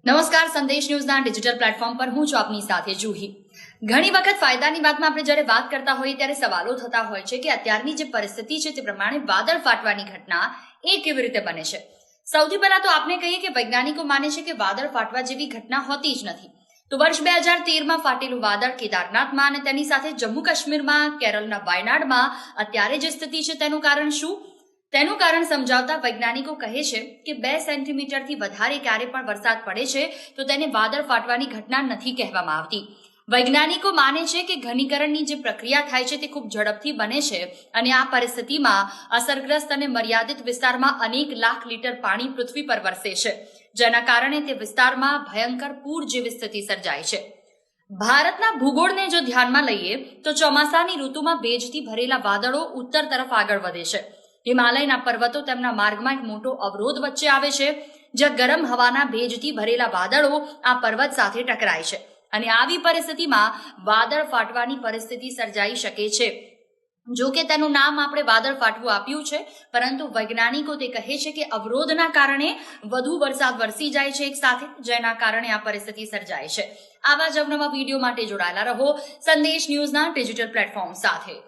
નમસ્કાર, સંદેશ ન્યૂઝના digital platform પર હું છું આપની સાથે જુહી। ઘણી વખત ફાયદાની વાતમાં આપણે જ્યારે વાત કરતા હોઈએ ત્યારે સવાલો થતા હોય છે કે અત્યારની જે પરિસ્થિતિ છે તે પ્રમાણે વાદળ ફાટવાની ઘટના એ કેવી રીતે બને છે। સૌથી પહેલા તો આપણે કહીએ કે વૈજ્ઞાનિકો માને છે કે વાદળ ફાટવા જેવી ઘટના હોતી જ નથી। તો વર્ષ 2013માં ફાટેલું વાદળ કેદારનાથમાં અને તેની સાથે જમ્મુ કાશ્મીરમાં, કેરળના વાયનાડમાં અત્યારે જે સ્થિતિ છે તેનું કારણ શું? તેનું કારણ સમજાવતા વૈજ્ઞાનિકો કહે છે કે 2 સેન્ટીમીટરથી વધારે ક્યારે પણ વરસાદ પડે છે તો તેને વાદળ ફાટવાની ઘટના નથી કહેવામાં આવતી। વૈજ્ઞાનિકો માને છે કે ઘનીકરણની જે પ્રક્રિયા થાય છે તે ખૂબ ઝડપથી બને છે અને આ પરિસ્થિતિમાં અસરગ્રસ્ત અને મર્યાદિત વિસ્તારમાં અનેક લાખ લીટર પાણી પૃથ્વી પર વરસે છે, જેના કારણે તે વિસ્તારમાં ભયંકર પૂર જેવી સ્થિતિ સર્જાય છે। ભારતના ભૂગોળને જો ધ્યાનમાં લઈએ તો ચોમાસાની ઋતુમાં ભેજથી ભરેલા વાદળો ઉત્તર તરફ આગળ વધે છે। હિમાલયના પર્વતો તેમના માર્ગમાં એક મોટો અવરોધ વચ્ચે આવે છે, જ્યાં ગરમ હવાના ભેજથી ભરેલા વાદળો આ પર્વત સાથે ટકરાય છે અને આવી પરિસ્થિતિમાં વાદળ ફાટવાની પરિસ્થિતિ સર્જાઈ શકે છે। જો કે તેનું નામ આપણે વાદળ ફાટવું આપ્યું છે, પરંતુ વૈજ્ઞાનિકો તે કહે છે કે અવરોધના કારણે વધુ વરસાદ વરસી જાય છે એક સાથે, જેના કારણે આ પરિસ્થિતિ સર્જાય છે। આવા જ અવનવા વિડીયો માટે જોડાયેલા રહો સંદેશ ન્યૂઝના ડિજિટલ પ્લેટફોર્મ સાથે।